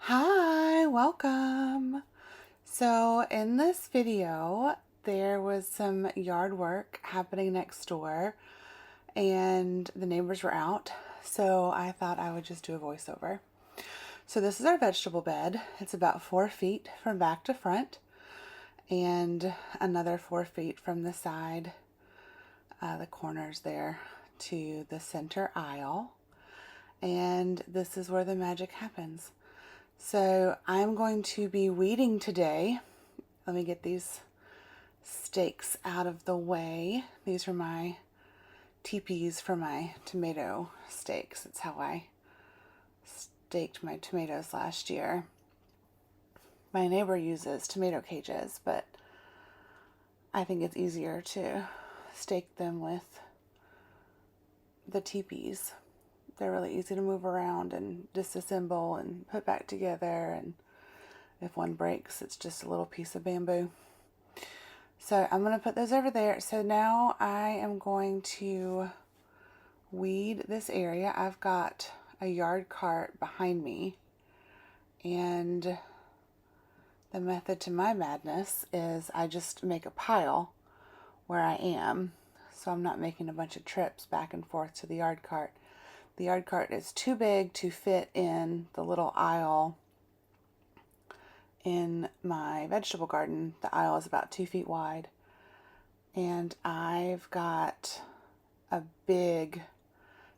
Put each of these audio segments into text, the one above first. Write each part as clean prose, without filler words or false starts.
Hi, welcome. So in this video, there was some yard work happening next door and the neighbors were out. So I thought I would just do a voiceover. So this is our vegetable bed. It's about 4 feet from back to front and another 4 feet from the side, the corners there to the center aisle. And this is where the magic happens. So I'm going to be weeding today. Let me get these stakes out of the way. These are my teepees for my tomato stakes. That's how I staked my tomatoes last year. My neighbor uses tomato cages, but I think it's easier to stake them with the teepees. They're really easy to move around and disassemble and put back together, and if one breaks, it's just a little piece of bamboo. So I'm going to put those over there. So now I am going to weed this area. I've got a yard cart behind me, and the method to my madness is I just make a pile where I am, so I'm not making a bunch of trips back and forth to the yard cart. The yard cart is too big to fit in the little aisle in my vegetable garden. The aisle is about 2 feet wide, and I've got a big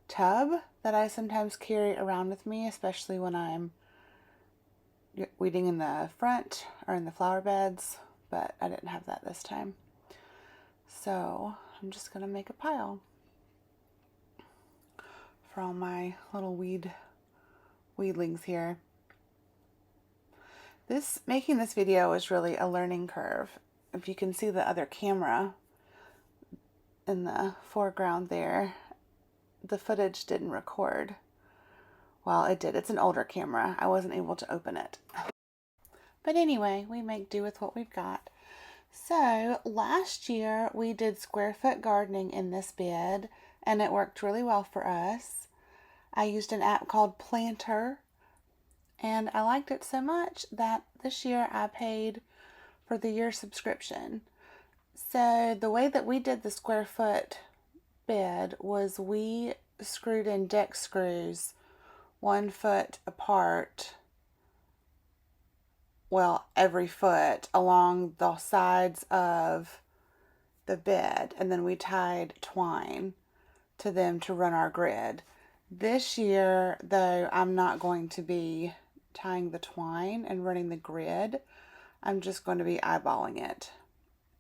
tub that I sometimes carry around with me, especially when I'm weeding in the front or in the flower beds, but I didn't have that this time. So I'm just going to make a pile for all my little weedlings here. Making this video is really a learning curve. If you can see the other camera in the foreground there, the footage didn't record. Well, it did. It's an older camera. I wasn't able to open it. But anyway, we make do with what we've got. So last year we did square foot gardening in this bed, and it worked really well for us. I used an app called Planter, and I liked it so much that this year I paid for the year subscription. So the way that we did the square foot bed was we screwed in deck screws 1 foot apart, well, every foot along the sides of the bed, and then we tied twine to them to run our grid. This year, though, I'm not going to be tying the twine and running the grid. I'm just going to be eyeballing it.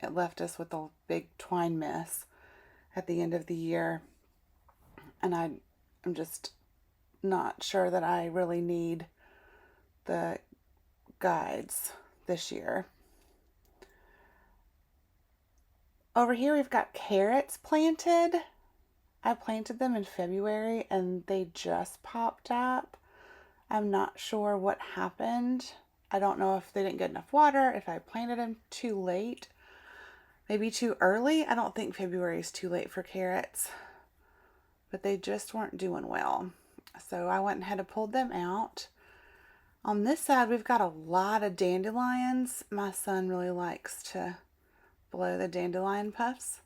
It left us with a big twine mess at the end of the year, and I'm just not sure that I really need the guides this year. Over here we've got carrots planted. I planted them in February and they just popped up. I'm not sure what happened. I don't know if they didn't get enough water, if I planted them too late, maybe too early. I don't think February is too late for carrots, but they just weren't doing well. So I went ahead and pulled them out. On this side, we've got a lot of dandelions. My son really likes to blow the dandelion puffs.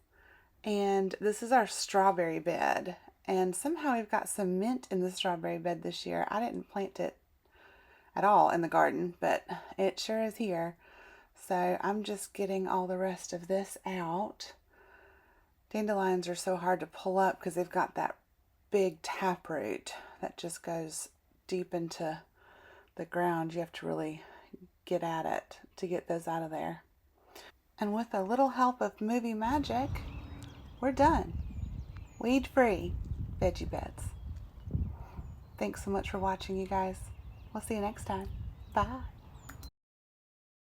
And this is our strawberry bed. And somehow we've got some mint in the strawberry bed this year. I didn't plant it at all in the garden, but it sure is here. So I'm just getting all the rest of this out. Dandelions are so hard to pull up because they've got that big taproot that just goes deep into the ground. You have to really get at it to get those out of there. And with a little help of movie magic, we're done. Weed-free veggie beds. Thanks so much for watching, you guys. We'll see you next time. Bye.